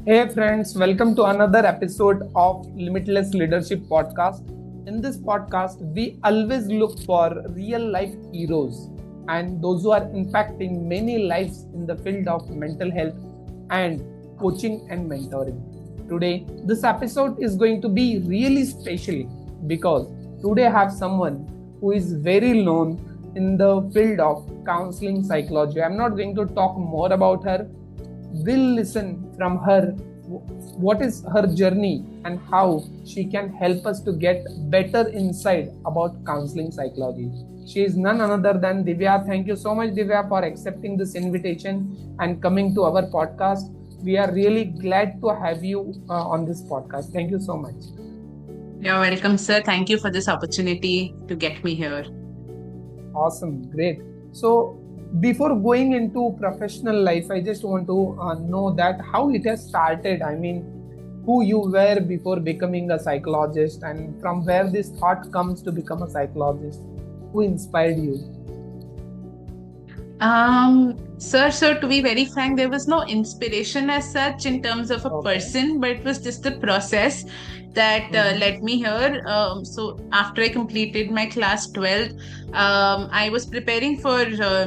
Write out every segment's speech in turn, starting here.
Hey friends, welcome to another episode of Limitless Leadership Podcast. In this podcast, we always look for real life heroes and those who are impacting many lives in the field of mental health and coaching and mentoring. Today, this episode is going to be really special because today I have someone who is very known in the field of counseling psychology. I'm not going to talk more about her. We'll listen from her what is her journey and how she can help us to get better insight about counseling psychology. She is none other than Divya. Thank you so much, Divya, for accepting this invitation and coming to our podcast. We are really glad to have you on this podcast. Thank you so much. You're welcome, sir. Thank you for this opportunity to get me here. Awesome, great. So, before going into professional life, I just want to know that how it has started. I mean, who you were before becoming a psychologist, and from where this thought comes to become a psychologist. Who inspired you? Sir, so to be very frank, there was no inspiration as such in terms of a Okay. person, but it was just the process that led me here. So after I completed my class 12th, I was preparing for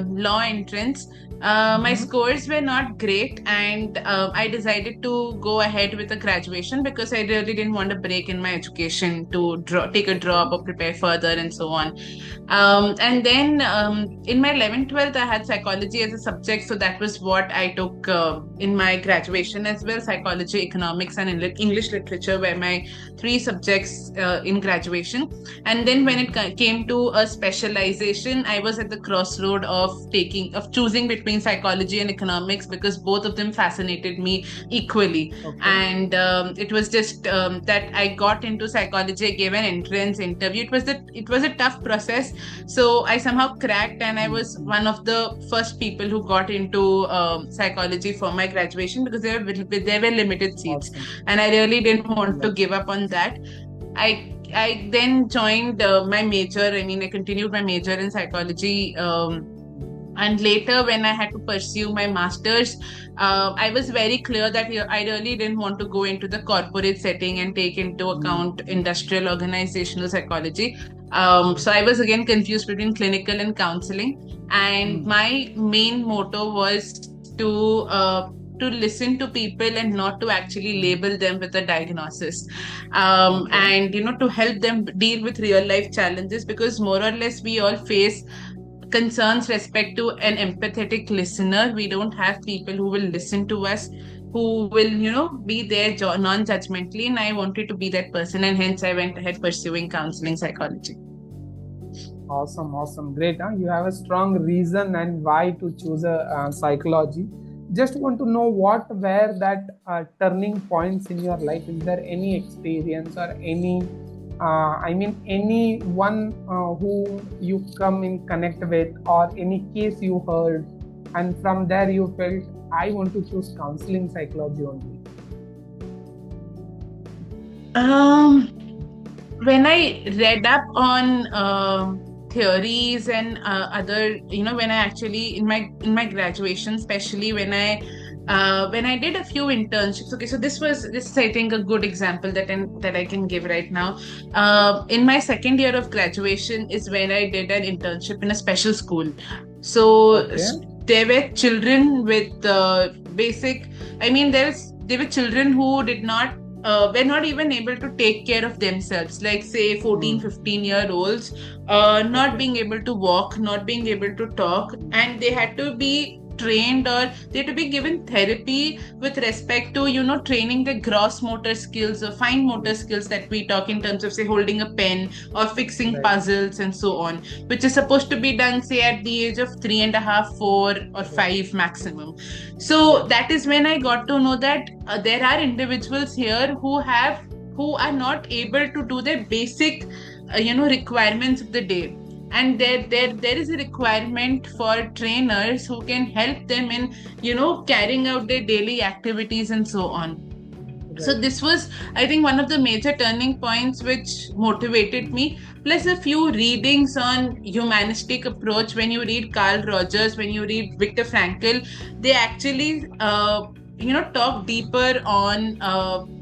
law entrance. My Mm-hmm. scores were not great, and I decided to go ahead with a graduation because I really didn't want a break in my education to take a drop or prepare further and so on. And then in my 11th, 12th, I had psychology as a subject. So that was what I took in my graduation as well. Psychology, economics, and English literature were my three subjects in graduation. And then when it came to a specialization, I was at the crossroad of choosing between psychology and economics because both of them fascinated me equally. Okay. And it was just that I got into psychology. I gave an entrance interview. It was a tough process, so I somehow cracked, and I was one of the first people who got into psychology for my graduation because there were limited seats, Awesome. and I really didn't want to Right. give up on that. I then joined my major. I mean, I continued my major in psychology. And later, when I had to pursue my master's, I was very clear that I really didn't want to go into the corporate setting and take into account industrial organizational psychology. So I was again confused between clinical and counseling. And my main motto was to listen to people and not to actually label them with a diagnosis, Okay. and to help them deal with real life challenges, because more or less we all face concerns respect to an empathetic listener. We don't have people who will listen to us, who will be there non-judgmentally, and I wanted to be that person, and hence I went ahead pursuing counseling psychology. Awesome, awesome, great. Huh? You have a strong reason and why to choose a psychology. Just want to know what were that turning points in your life. Is there any experience or any, anyone who you come in connect with, or any case you heard, and from there you felt I want to choose counseling psychology only. um when I read up on theories and other, when I actually in my graduation, especially when I did a few internships. Okay, so this is, I think, a good example that I can give right now. In my second year of graduation is when I did an internship in a special school. So Okay. there were children with basic. I mean, there were children who did not were not even able to take care of themselves, like say 14, 15-year-olds, not Okay. being able to walk, not being able to talk, and they had to be trained, or they had to be given therapy with respect to training the gross motor skills or fine motor skills that we talk in terms of, say, holding a pen or fixing Right. puzzles and so on, which is supposed to be done, say, at the age of 3.5, 4 or 5 maximum. So Yes. that is when I got to know that there are individuals here who are not able to do their basic requirements of the day, and there is a requirement for trainers who can help them in carrying out their daily activities and so on. So Right. this was, I think, one of the major turning points which motivated me, plus a few readings on humanistic approach. When you read Carl Rogers, when you read Viktor Frankl, they actually talk deeper on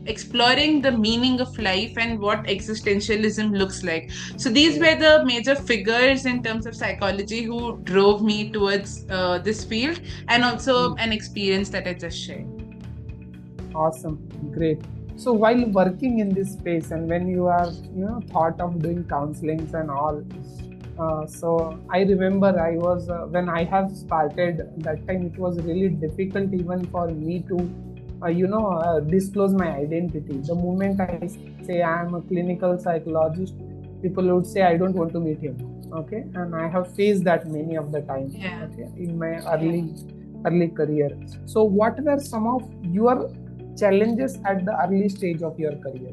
exploring the meaning of life and what existentialism looks like. So these were the major figures in terms of psychology who drove me towards this field, and also an experience that I just shared. Awesome, great. So while working in this space, and when you are thought of doing counselings and all, so I remember I was when I have started that time, it was really difficult even for me to disclose my identity. The moment I say I am a clinical psychologist, people would say I don't want to meet him. Okay, and I have faced that many of the time. Okay, in my early career. So what were some of your challenges at the early stage of your career?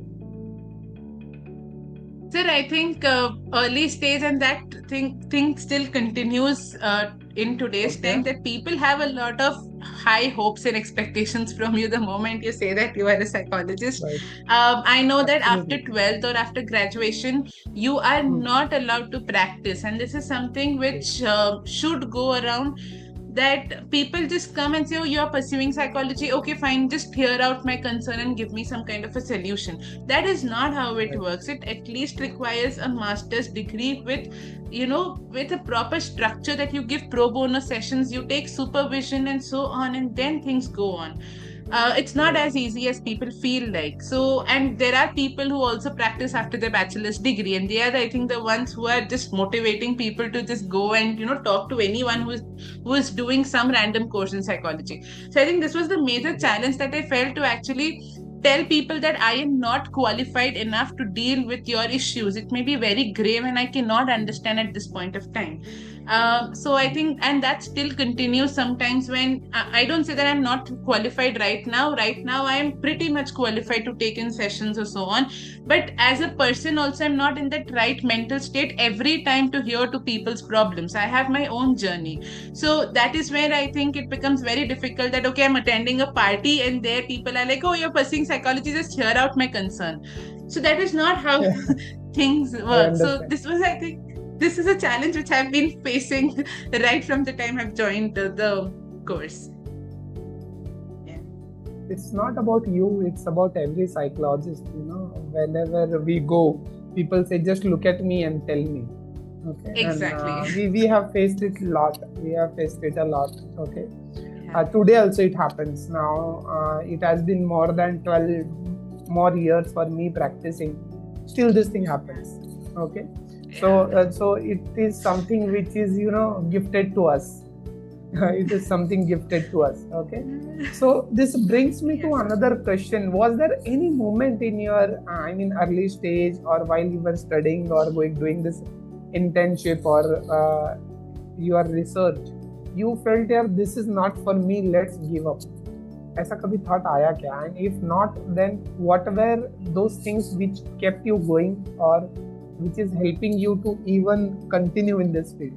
Sir, I think early stage, and that thing still continues in today's time, that people have a lot of high hopes and expectations from you the moment you say that you are a psychologist. Right. I know that Absolutely. after 12th or after graduation, you are not allowed to practice, and this is something which should go around, that people just come and say, oh, you're pursuing psychology, okay, fine, just hear out my concern and give me some kind of a solution. That is not how it works. It at least requires a master's degree with with a proper structure, that you give pro bono sessions, you take supervision and so on, and then things go on. It's not as easy as people feel like. So, and there are people who also practice after their bachelor's degree, and they are, I think, the ones who are just motivating people to just go and talk to anyone who is doing some random course in psychology. So I think this was the major challenge that I felt, to actually tell people that I am not qualified enough to deal with your issues. It may be very grave and I cannot understand at this point of time. So I think, and that still continues sometimes, when I don't say that I'm not qualified right now. Right now, I am pretty much qualified to take in sessions or so on. But as a person also, I'm not in that right mental state every time to hear to people's problems. I have my own journey. So that is where I think it becomes very difficult, that, okay, I'm attending a party and there people are like, oh, you're pursuing psychology, just hear out my concern. So that is not how things work. So this was, I think, this is a challenge which I've been facing right from the time I've joined the course. Yeah. It's not about you, it's about every psychologist. Whenever we go, people say, just look at me and tell me. Okay. Exactly. And, we have faced it a lot. Okay. Today also it happens. Now it has been more than 12 more years for me practicing. Still this thing happens. Okay. So it is something which is gifted to us. It is something gifted to us. Okay. So this brings me to another question. Was there any moment in your early stage, or while you were studying or doing this internship or your research, you felt, यार, this is not for me, let's give up? ऐसा कभी thought आया क्या? And if not, then what were those things which kept you going, or which is helping you to even continue in this field?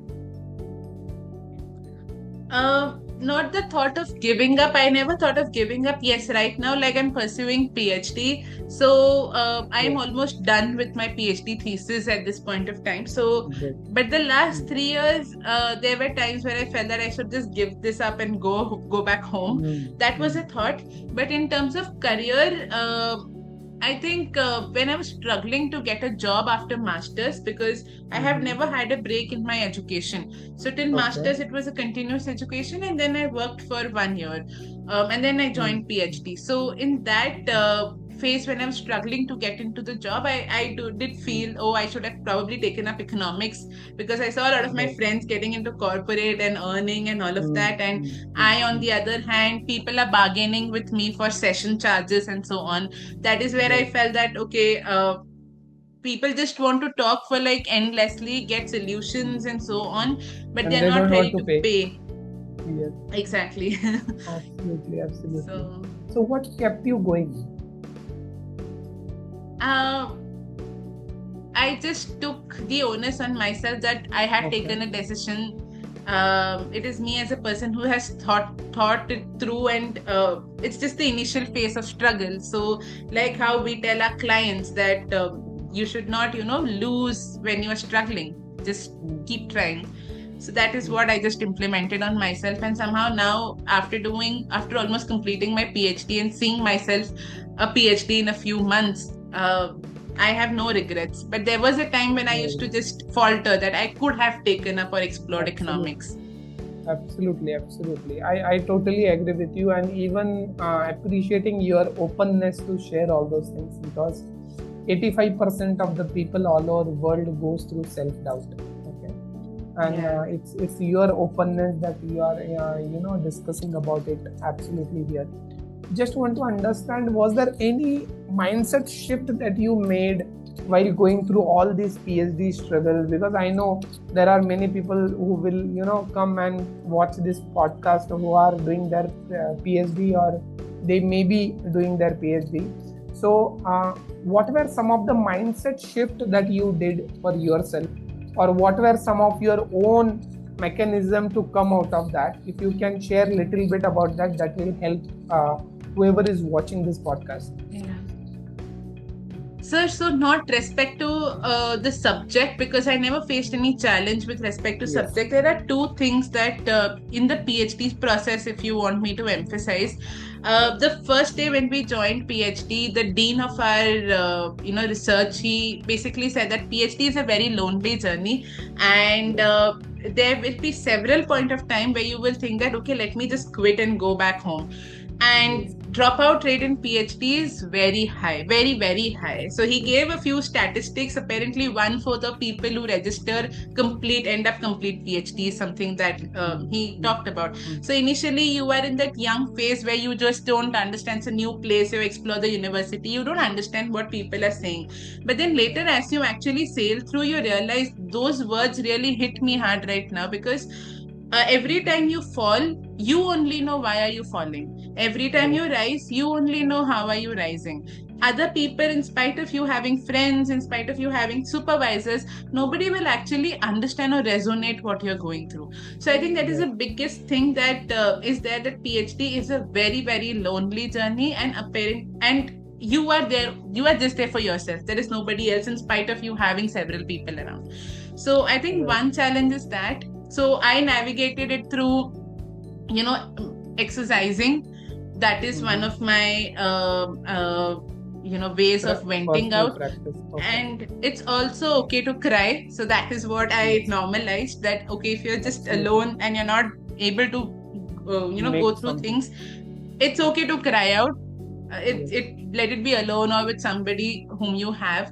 Not the thought of giving up. I never thought of giving up. Yes, right now, like, I'm pursuing PhD. So I'm almost done with my PhD thesis at this point of time. So, but the last 3 years, there were times where I felt that I should just give this up and go back home. That was a thought. But in terms of career, I think when I was struggling to get a job after masters, because I have never had a break in my education. So till masters, it was a continuous education, and then I worked for 1 year, and then I joined PhD. So in that phase, when I was struggling to get into the job, I did feel, oh, I should have probably taken up economics, because I saw a lot of my friends getting into corporate and earning and all of that, and I, on the other hand, people are bargaining with me for session charges and so on. That is where I felt that, okay, people just want to talk for like endlessly, get solutions and so on, but they're not ready to pay. Yes. Exactly. Absolutely. So what kept you going? I just took the onus on myself that I had taken a decision. It is me as a person who has thought it through, and it's just the initial phase of struggle. So like how we tell our clients that you should not lose when you are struggling, just keep trying. So that is what I just implemented on myself, and somehow now after almost completing my PhD and seeing myself a PhD in a few months, I have no regrets. But there was a time when I used to just falter that I could have taken up or explored economics. Absolutely. I totally agree with you, and even appreciating your openness to share all those things, because 85% of the people all over the world goes through self-doubt. Okay, and it's your openness that you are discussing about it absolutely here. Just want to understand, was there any mindset shift that you made while going through all these PhD struggles? Because I know there are many people who will come and watch this podcast who are doing their PhD, or they may be doing their PhD. So what were some of the mindset shift that you did for yourself, or what were some of your own mechanism to come out of that? If you can share a little bit about that, that will help whoever is watching this podcast. Sir, so not respect to the subject, because I never faced any challenge with respect to subject. There are two things that in the PhD process, if you want me to emphasize. The first day when we joined PhD, the dean of our research, he basically said that PhD is a very lonely journey, and there will be several point of time where you will think that, okay, let me just quit and go back home. And dropout rate in PhD is very high, very, very high. So he gave a few statistics. Apparently 1/4 of people who register end up complete PhD, something that he talked about. So initially you are in that young phase where you just don't understand. It's a new place, you explore the university, you don't understand what people are saying. But then later, as you actually sail through, you realize those words really hit me hard right now, because every time you fall, you only know why are you falling. Every time you rise, you only know how are you rising. Other people, in spite of you having friends, in spite of you having supervisors, nobody will actually understand or resonate what you're going through. So I think that is the biggest thing that is there, that PhD is a very, very lonely journey, and you are just there for yourself. There is nobody else, in spite of you having several people around. So I think one challenge is that. So I navigated it through, exercising. That is one of my, ways of venting out. And it's also okay to cry. So that is what I normalized, that, okay, if you're just alone and you're not able to, go through things, it's okay to cry out. Let it be alone or with somebody whom you have.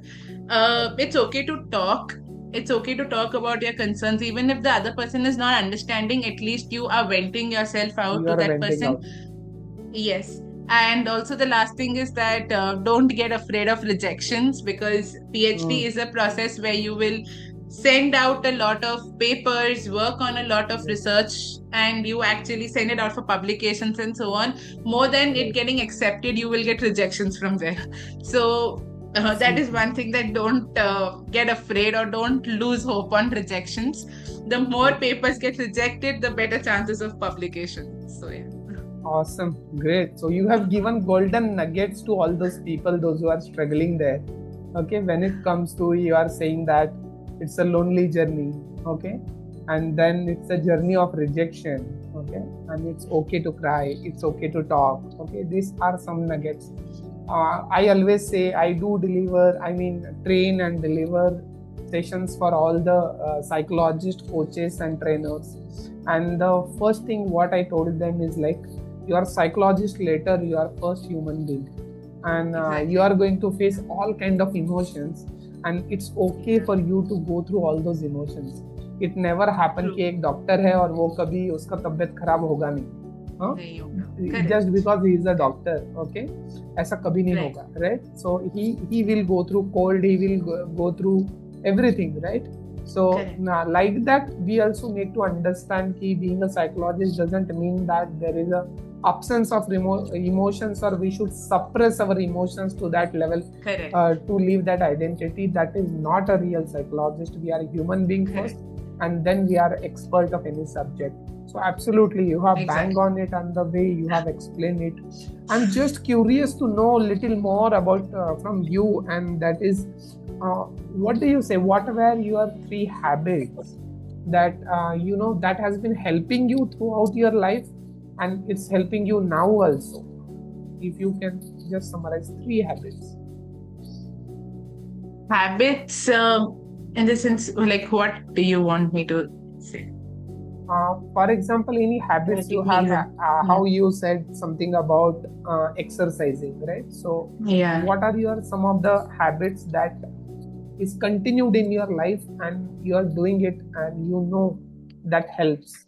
It's okay to talk. It's okay to talk about your concerns, even if the other person is not understanding. At least you are venting yourself out to that person. Yes. And also the last thing is that don't get afraid of rejections, because PhD is a process where you will send out a lot of papers, work on a lot of research, and you actually send it out for publications and so on. More than it getting accepted, you will get rejections from there. So that is one thing, that don't get afraid or don't lose hope on rejections. The more papers get rejected, the better chances of publication. So yeah. Awesome. Great. So you have given golden nuggets to all those people, those who are struggling there. Okay. When it comes to, you are saying that it's a lonely journey. Okay. And then it's a journey of rejection. Okay. And it's okay to cry. It's okay to talk. Okay. These are some nuggets. I always say I do train and deliver sessions for all the psychologists, coaches and trainers. And the first thing what I told them is, like, you are psychologist later, you are first human being. And you are going to face all kind of emotions. And it's okay for you to go through all those emotions. It never happen कि एक doctor है और वो कभी उसका तबीयत खराब होगा नहीं. Just because he is a doctor, okay, ऐसा कभी नहीं होगा, right? So he will go through cold, he will go through everything, right? So like that, we also need to understand that being a psychologist doesn't mean that there is a absence of emotions, or we should suppress our emotions to that level to leave that identity. That is not a real psychologist. We are a human being first, and then we are expert of any subject. So absolutely, you have bang on it, and the way you have explained it. I'm just curious to know a little more about from you, and that is, what do you say? What were your 3 habits that that has been helping you throughout your life and it's helping you now also? If you can just summarize 3 habits. Habits, in the sense, like, what do you want me to say? For example, any habits you have, how you said something about exercising, right? So Yeah. what are some of the habits that is continued in your life and you are doing it and that helps?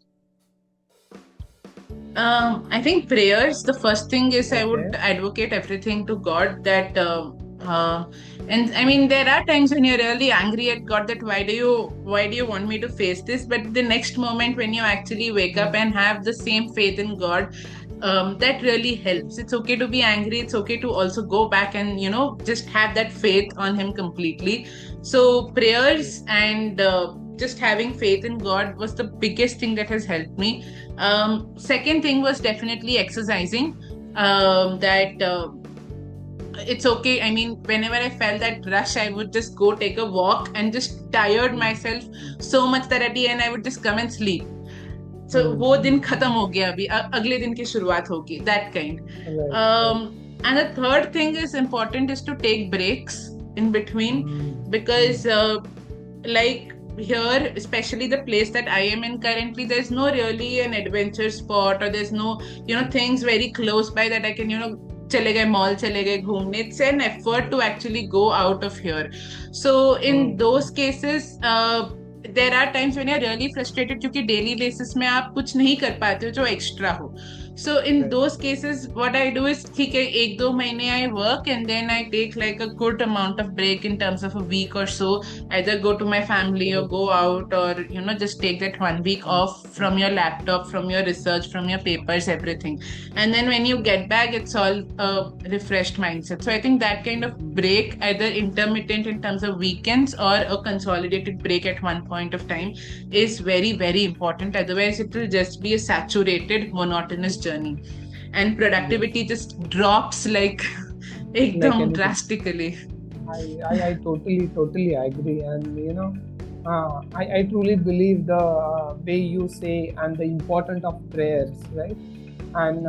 I think prayers. The first thing is I would Okay. advocate everything to God. That and I mean, there are times when you're really angry at God that why do you want me to face this? But the next moment when you actually wake up and have the same faith in God, that really helps. It's okay to be angry. It's okay to also go back and just have that faith on Him completely. So prayers and just having faith in God was the biggest thing that has helped me. Second thing was definitely exercising. That it's okay. I mean, whenever I felt that rush, I would just go take a walk and just tired myself so much that at the end I would just come and sleep. So वो दिन खत्म हो गया, अभी अगले दिन की शुरुआत होगी, that kind. And the third thing is important is to take breaks in between, because like here, especially the place that I am in currently, there's no really an adventure spot, or there's no things very close by that I can चले गए mall, चले गए घूमने. It's an effort to actually go out of here. So in those cases, there are times when you're really frustrated क्योंकि daily basis में आप कुछ नहीं कर पाते हो जो extra हो. So in those cases, what I do is, ठीक है, 1-2 महीने I work and then I take like a good amount of break in terms of a week or so. Either go to my family or go out, or just take that 1 week off from your laptop, from your research, from your papers, everything. And then when you get back, it's all a refreshed mindset. So I think that kind of break, either intermittent in terms of weekends or a consolidated break at one point of time, is very, very important. Otherwise, it will just be a saturated, monotonous journey. And productivity just drops like ekdam drastically. I totally agree. And I truly believe the way you say and the importance of prayers, right? And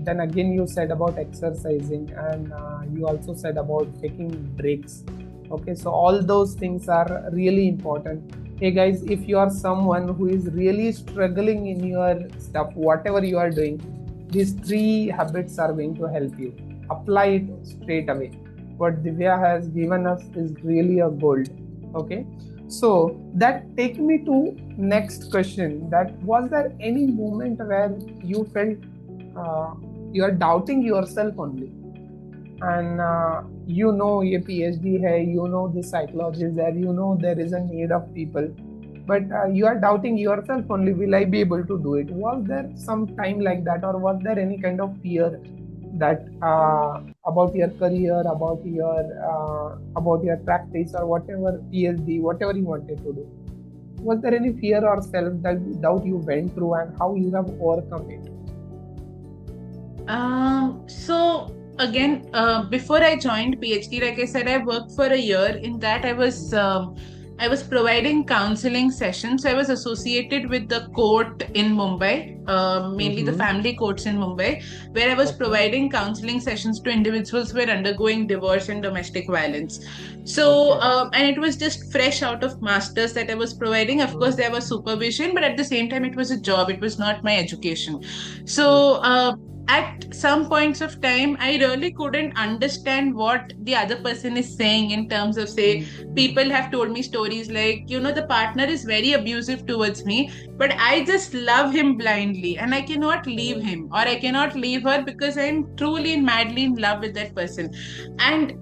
then again you said about exercising, and you also said about taking breaks. Okay, so all those things are really important. Hey guys, if you are someone who is really struggling in your stuff, whatever you are doing, these 3 habits are going to help you. Apply it straight away. What Divya has given us is really a gold. Okay, so that take me to next question. That was there any moment where you felt you are doubting yourself only, and ये PhD है, this psychology is there, there is a need of people, but you are doubting yourself only, will I be able to do it? Was there some time like that, or was there any kind of fear that about your career, about your practice, or whatever PhD, whatever you wanted to do? Was there any fear or self-doubt you went through, and how you have overcome it? So again, before I joined PhD, like I said, I worked for a year. In that, I was providing counseling sessions. I was associated with the court in Mumbai, mainly the family courts in Mumbai, where I was providing counseling sessions to individuals who were undergoing divorce and domestic violence. So, and it was just fresh out of masters that I was providing. Of course, there was supervision, but at the same time, it was a job. It was not my education. So, at some points of time, I really couldn't understand what the other person is saying in terms of, say, people have told me stories like, the partner is very abusive towards me, but I just love him blindly and I cannot leave him, or I cannot leave her because I'm truly and madly in love with that person. And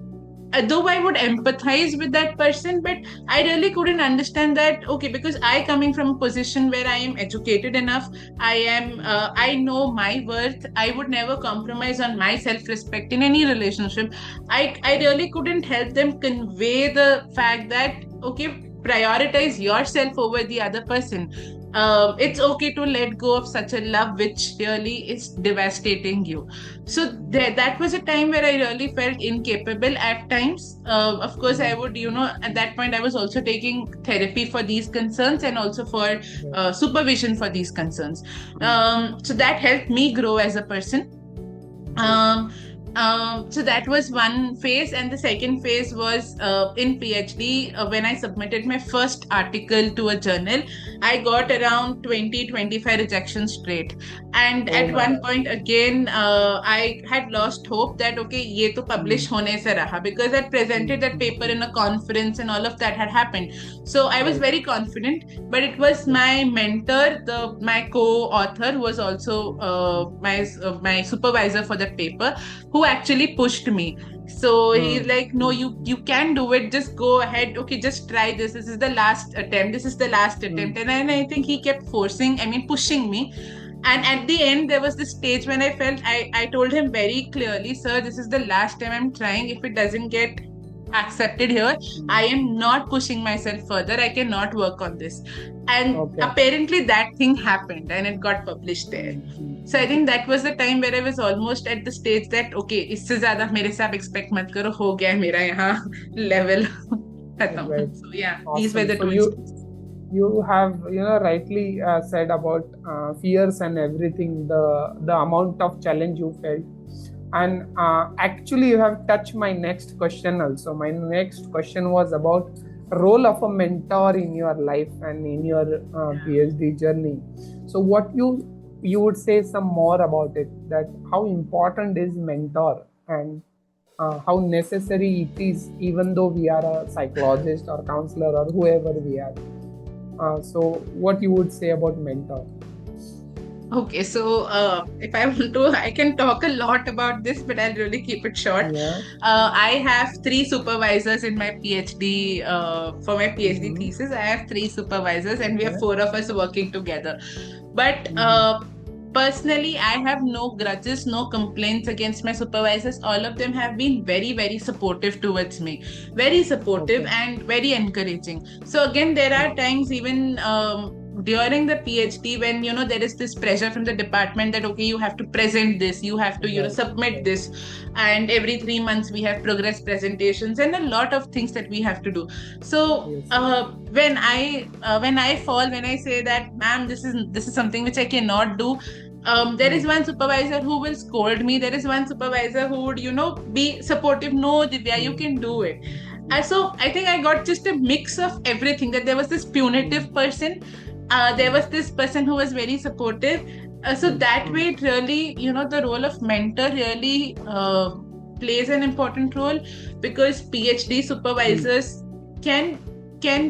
though I would empathize with that person, but I really couldn't understand that, okay, because I coming from a position where I am educated enough, I know my worth, I would never compromise on my self-respect in any relationship. I really couldn't help them convey the fact that, okay, prioritize yourself over the other person. it's okay to let go of such a love which really is devastating you. So that was a time where I really felt incapable at times. Of course, I would, at that point, I was also taking therapy for these concerns and also for supervision for these concerns. So that helped me grow as a person. Um, so that was one phase, and the second phase was in PhD. When I submitted my first article to a journal, I got around 20-25 rejections straight. And Oh at my one God. point again, I had lost hope that okay, ये तो publish होने से रहा, because I presented that paper in a conference and all of that had happened. So I was Right. very confident, but it was my mentor, my co-author, who was also my supervisor for that paper, who actually pushed me. So he's like, no, you can do it, just go ahead, okay, just try this is the last attempt, this is the last attempt. And then I think he kept pushing me. And at the end there was this stage when I told him very clearly, sir, this is the last time I'm trying. If it doesn't get accepted here, I am not pushing myself further, I cannot work on this. And Okay. apparently that thing happened and it got published there. So I think that was the time where I was almost at the stage that okay, इससे ज़्यादा मेरे से आप expect मत करो, हो गया है मेरा यहाँ level खत्म. Right. So yeah, these were Awesome. the So two instances. you have rightly said about fears and everything, the amount of challenge you felt, and actually you have touched my next question also. My next question was about role of a mentor in your life and in your PhD journey. So what you would say some more about it, that how important is mentor, and how necessary it is, even though we are a psychologist or counselor or whoever we are. So what you would say about mentor? Okay, so if I want to, I can talk a lot about this, but I'll really keep it short. Yeah. I have 3 supervisors in my PhD. For my PhD thesis, I have 3 supervisors, and we have 4 of us working together. But personally, I have no grudges, no complaints against my supervisors. All of them have been very, very supportive towards me, very supportive and very encouraging. So again, there are times even during the PhD when there is this pressure from the department that okay, you have to present this, you have to submit this, and every 3 months we have progress presentations and a lot of things that we have to do. So when I say that, ma'am, this is something which I cannot do, there is one supervisor who will scold me. There is one supervisor who would, be supportive. No, Divya, you can do it. And so I think I got just a mix of everything, that there was this punitive person, there was this person who was very supportive. So that way, it really, the role of mentor really plays an important role, because PhD supervisors can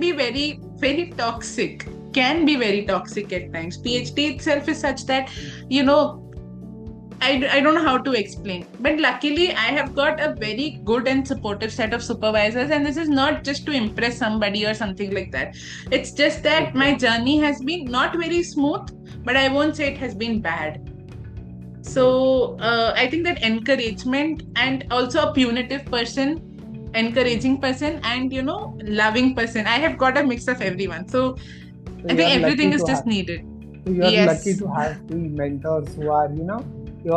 be very, very toxic. Can be very toxic at times. PhD itself is such that, I don't know how to explain. But luckily, I have got a very good and supportive set of supervisors. And this is not just to impress somebody or something like that. It's just that my journey has been not very smooth, but I won't say it has been bad. So I think that encouragement, and also a punitive person, encouraging person, and, loving person. I have got a mix of everyone. So I think everything is just needed. So you are lucky to have 3 mentors who are, who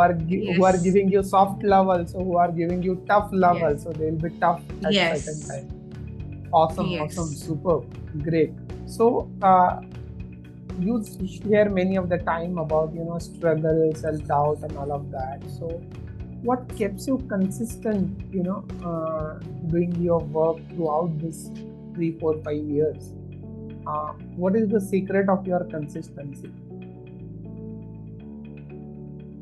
are giving you soft love also, who are giving you tough love also. They will be tough at certain time. Awesome, superb, great. So you share many of the time about struggle, self-doubt and all of that. So what keeps you consistent doing your work throughout this 3, 4, 5 years? What is the secret of your consistency?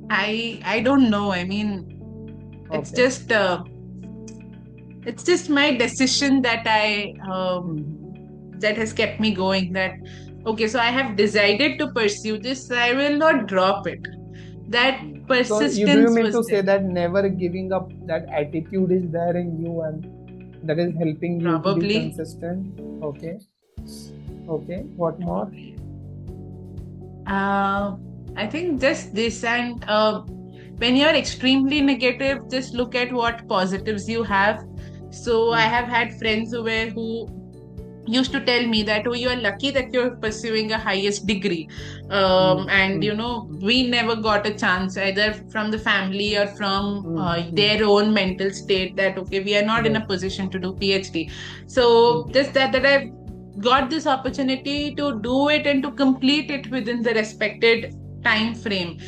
I don't know. I mean, it's just my decision that that has kept me going. That okay, so I have decided to pursue this. I will not drop it. That persistence. So you mean to say that never giving up, that attitude is there in you, and that is helping you to be consistent? Okay. What more? I think just this, and when you're extremely negative, just look at what positives you have. So I have had friends who used to tell me that, oh, you are lucky that you're pursuing a highest degree. And we never got a chance either from the family or from their own mental state that, okay, we are not in a position to do PhD. So just that I got this opportunity to do it and to complete it within the respected time frame.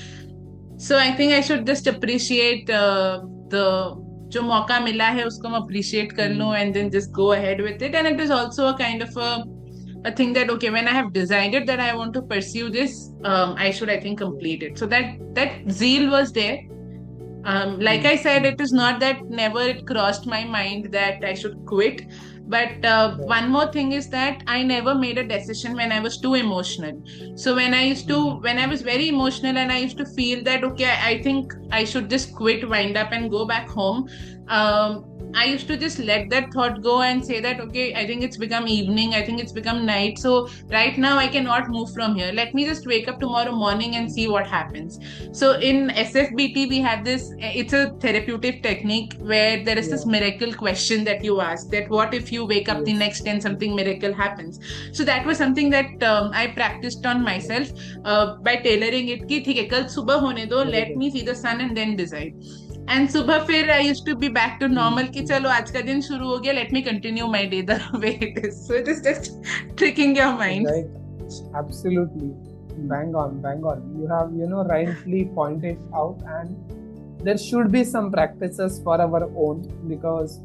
So I think I should just appreciate the जो मौका मिला है उसको मैं appreciate कर लूं and then just go ahead with it. And it is also a kind of a thing that, okay, when I have decided that I want to pursue this, I should, I think, complete it. So that zeal was there. Like I said, it is not that never it crossed my mind that I should quit. But one more thing is that I never made a decision when I was too emotional. So when I was very emotional and I used to feel that, okay, I think I should just quit, wind up and go back home. I used to just let that thought go and say that, okay, I think it's become evening, I think it's become night. So right now I cannot move from here. Let me just wake up tomorrow morning and see what happens. So in SFBT, we have this, it's a therapeutic technique where there is this miracle question that you ask, that what if you wake up the next day and something miracle happens? So that was something that I practiced on myself by tailoring it ki, theek hai, kal subah hone do, let me see the sun and then decide. And सुबह फिर I used to be back to normal कि चलो आज का दिन शुरू हो गया, let me continue my day the way it is. So it is just tricking your mind. Right, absolutely, bang on. You have rightly pointed out, and there should be some practices for our own, because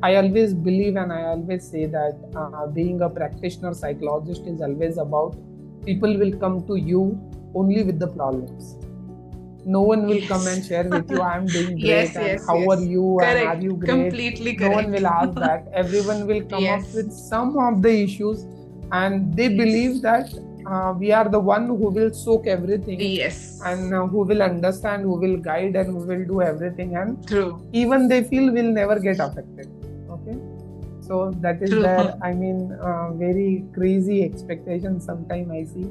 I always believe and I always say that being a practitioner psychologist is always about people will come to you only with the problems. No one will come and share with you, I am doing great, how are you, correct. And are you great? Completely correct. No one will ask that. Everyone will come up with some of the issues, and they believe that we are the one who will soak everything, and who will understand, who will guide, and who will do everything, and true, even they feel will never get affected. Okay, so that is their, I mean, very crazy expectations sometimes I see.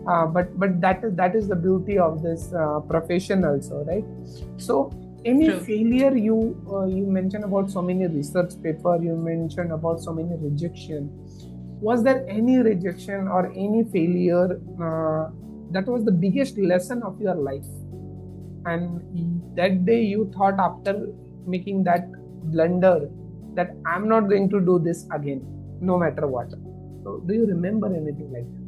But that is the beauty of this profession also, right? So any failure, you mentioned about so many research paper, you mentioned about so many rejection. Was there any rejection or any failure that was the biggest lesson of your life, and that day you thought after making that blunder that I'm not going to do this again no matter what? So do you remember anything like that?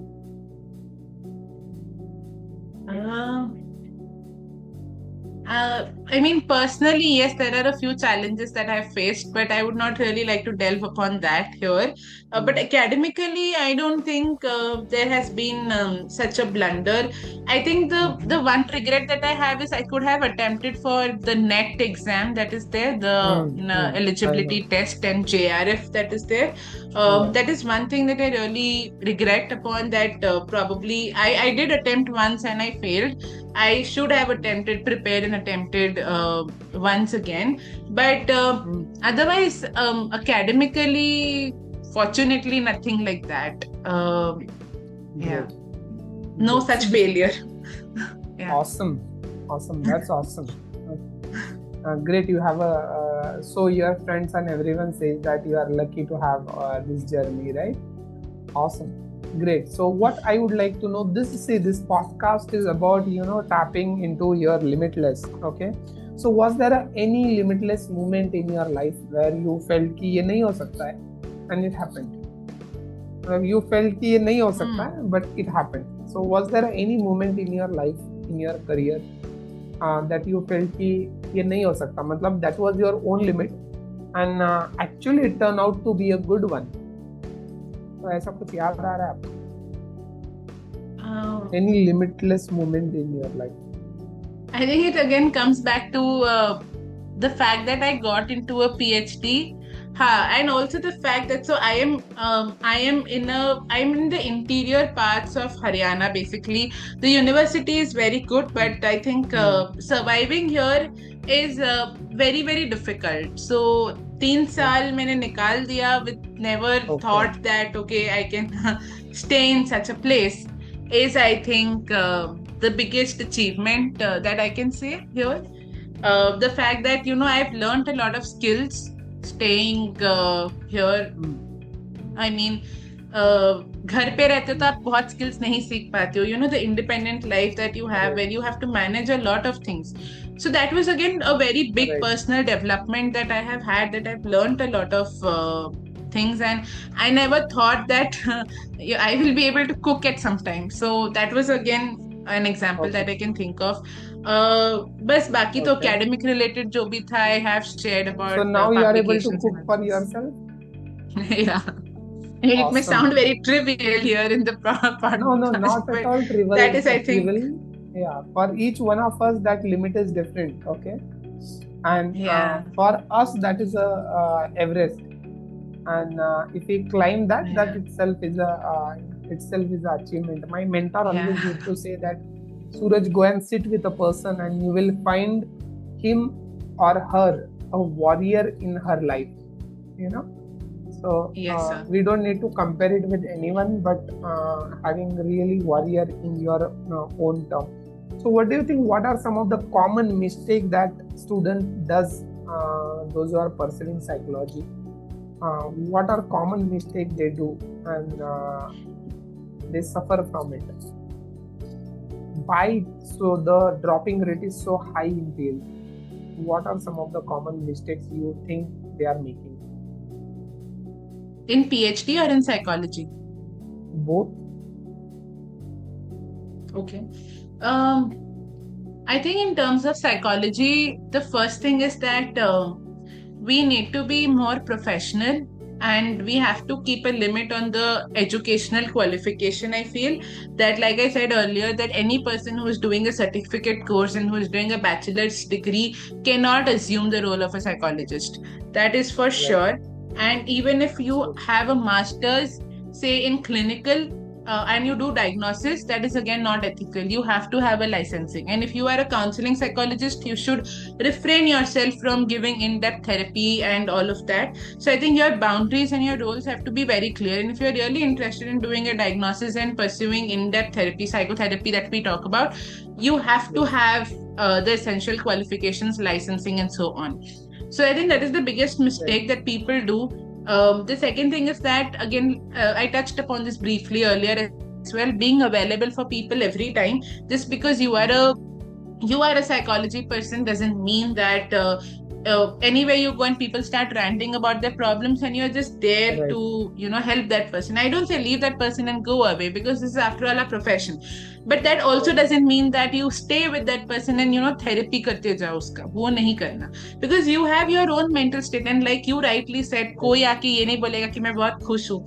I mean, personally, yes, there are a few challenges that I've faced, but I would not really like to delve upon that here. But academically, I don't think there has been such a blunder. I think the one regret that I have is I could have attempted for the NET exam that is there, the eligibility test and JRF that is there. That is one thing that I really regret upon, that probably I did attempt once and I failed. I should have prepared and attempted once again. But otherwise, academically, fortunately, nothing like that. No such failure. Awesome. That's awesome. Great. You have so your friends and everyone says that you are lucky to have this journey, right? Awesome. Great. So what I would like to know, this podcast is about tapping into your limitless. Okay. So was there any limitless moment in your life where you felt कि ये नहीं हो सकता है, and it happened? You felt कि ये नहीं हो सकता है, but it happened. So was there any moment in your life, in your career, that you felt कि ये नहीं हो सकता, मतलब that was your own limit, and actually it turned out to be a good one? तो ऐसा कुछ याद आ रहा है आपको? Any limitless moment in your life? I think it again comes back to the fact that I got into a PhD, and also the fact that I'm in the interior parts of Haryana. Basically, the university is very good, but I think surviving here is very very difficult. So 3 साल मैंने निकाल दिया with never thought that I can stay in such a place is, I think, the biggest achievement that I can say here. The fact that I've learned a lot of skills staying here. I mean, घर पे रहते हो तो आप बहुत skills नहीं सीख पाते हो, the independent life that you have, where you have to manage a lot of things. So that was again a very big Right. personal development that I have had, that I've learned a lot of things, and I never thought that I will be able to cook at some time. So that was again an example that I can think of. बस बाकी तो Okay. academic related जो भी था, I have shared So about now you are able to publications cook and for others. yourself? Yeah. It may Awesome. sound very trivial here in the No, podcast, not at but all that is, I think, trivial. Yeah, for each one of us, that limit is different. Okay, and yeah, for us, that is a Everest, and if we climb that, yeah, that itself is an achievement. My mentor always yeah, used to say that, Suraj, go and sit with a person, and you will find him or her a warrior in her life. You know. So yes, sir. we don't need to compare it with anyone, but having really warrior in your own term. So what do you think? What are some of the common mistakes that student does? Those who are pursuing psychology, what are common mistakes they do, and they suffer from it? Why so the dropping rate is so high in PhD? What are some of the common mistakes you think they are making? In PhD or in psychology? Both. Okay. I think in terms of psychology, the first thing is that we need to be more professional, and we have to keep a limit on the educational qualification. I feel that, like I said earlier, that any person who is doing a certificate course and who is doing a bachelor's degree cannot assume the role of a psychologist. That is for sure. And even if you have a master's, say in clinical, and you do diagnosis, that is again not ethical. You have to have a licensing. And if you are a counseling psychologist, you should refrain yourself from giving in-depth therapy and all of that. So I think your boundaries and your roles have to be very clear. And if you're really interested in doing a diagnosis and pursuing in-depth therapy, psychotherapy that we talk about, you have to have the essential qualifications, licensing, and so on. So I think that is the biggest mistake that people do. The second thing is that, again, I touched upon this briefly earlier as well, being available for people every time. Just because you are a psychology person doesn't mean that anywhere you go and people start ranting about their problems and you're just there to help that person. I don't say leave that person and go away, because this is after all a profession. But that also doesn't mean that you stay with that person and therapy karte jao uska. वो नहीं करना, because you have your own mental state, and like you rightly said, कोई आके ये नहीं बोलेगा कि मैं बहुत खुश हूँ.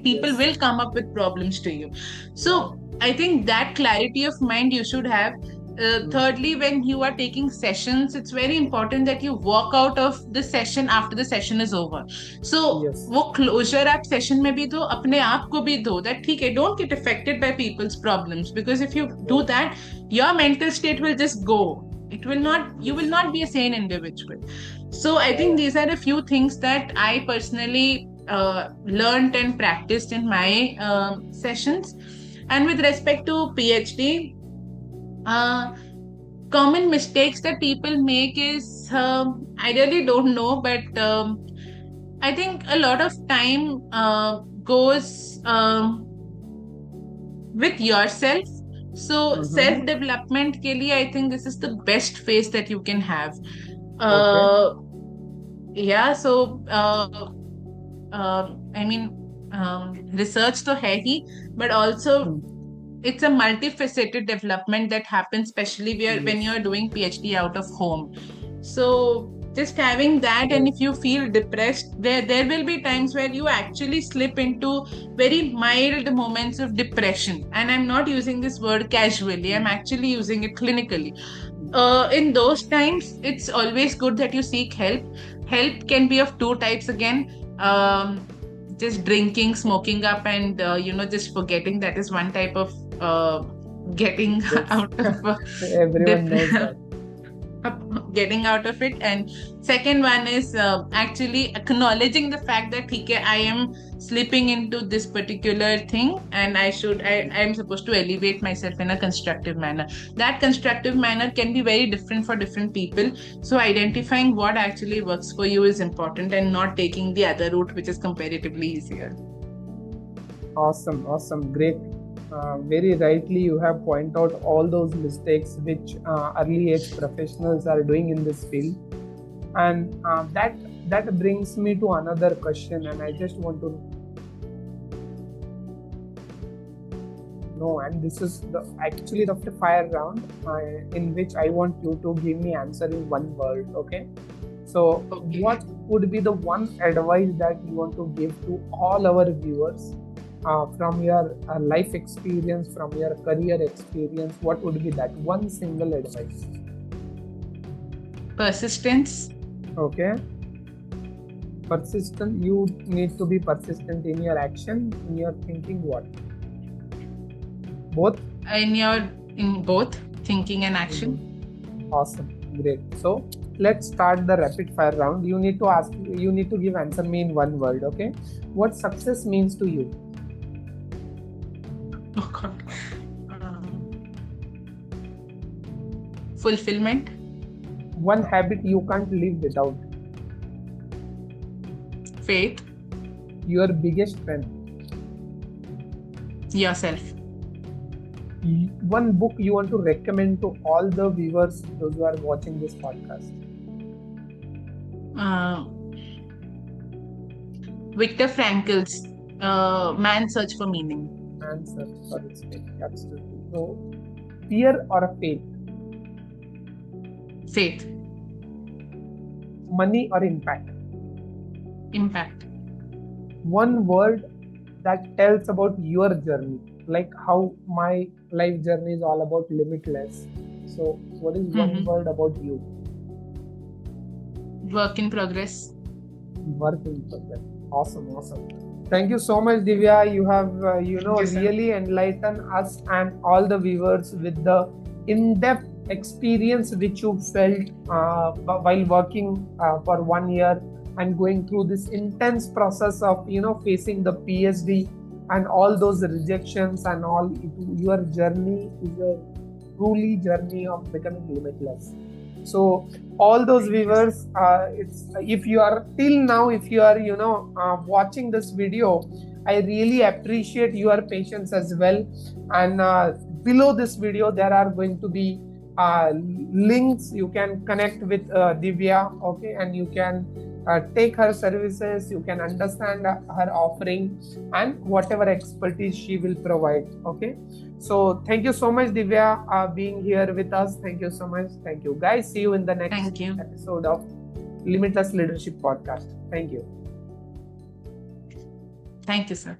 People will come up with problems to you. So I think that clarity of mind you should have. Thirdly, when you are taking sessions, it's very important that you walk out of the session after the session is over. So वो closure आप session में भी दो, अपने आप को भी दो, that ठीक है, don't get affected by people's problems, because if you do that, your mental state will just go. You will not be a sane individual. So I think these are a few things that I personally learned and practiced in my sessions. And with respect to PhD, common mistakes that people make is, I really don't know, but I think a lot of time goes with yourself. So self-development ke liye, I think this is the best phase that you can have. Yeah, so I mean, research to hai hi, but also it's a multifaceted development that happens, especially when you're doing PhD out of home. So just having that, and if you feel depressed, there will be times where you actually slip into very mild moments of depression. And I'm not using this word casually, I'm actually using it clinically. In those times, it's always good that you seek help. Help can be of two types again. Just drinking, smoking up, and just forgetting, that is one type of getting out of everyone knows that. Getting out of it. And second one is actually acknowledging the fact that I am slipping into this particular thing, and I am supposed to elevate myself in a constructive manner. That constructive manner can be very different for different people. So identifying what actually works for you is important, and not taking the other route, which is comparatively easier. Awesome, great. Very rightly, you have pointed out all those mistakes which early age professionals are doing in this field, and that brings me to another question, and I just want to know, and this is actually the fire round in which I want you to give me answer in one word. Okay. So, Okay. what would be the one advice that you want to give to all our viewers from your life experience, from your career experience? What would be that one single advice? Persistence. Okay. Persistent. You need to be persistent in your action, in your thinking. What? Both. In both thinking and action. Awesome. Great. So let's start the rapid fire round. You need to give answer me in one word. Okay. What success means to you? Oh God. Fulfillment. One habit you can't live without. Faith. Your biggest strength. Yourself. One book you want to recommend to all the viewers, those who are watching this podcast. Viktor Frankl's Man's Search for Meaning. Answer for this thing. Absolutely. So, fear or faith? Faith. Money or impact? Impact. One word that tells about your journey, like how my life journey is all about limitless. So, what is one word about you? Work in progress. Work in progress. Awesome. Thank you so much, Divya. You have, really enlightened us and all the viewers with the in-depth experience which you felt while working for 1 year and going through this intense process of, facing the PhD and all those rejections and all. Your journey is a truly journey of becoming limitless. So all those viewers, if you are till now, if you are watching this video, I really appreciate your patience as well. And below this video there are going to be links. You can connect with Divya, okay, and you can take her services. You can understand her offering and whatever expertise she will provide. Okay. So thank you so much, Divya, being here with us. Thank you so much. Thank you, guys. See you in the next episode of Limitless Leadership Podcast. Thank you. Thank you, sir.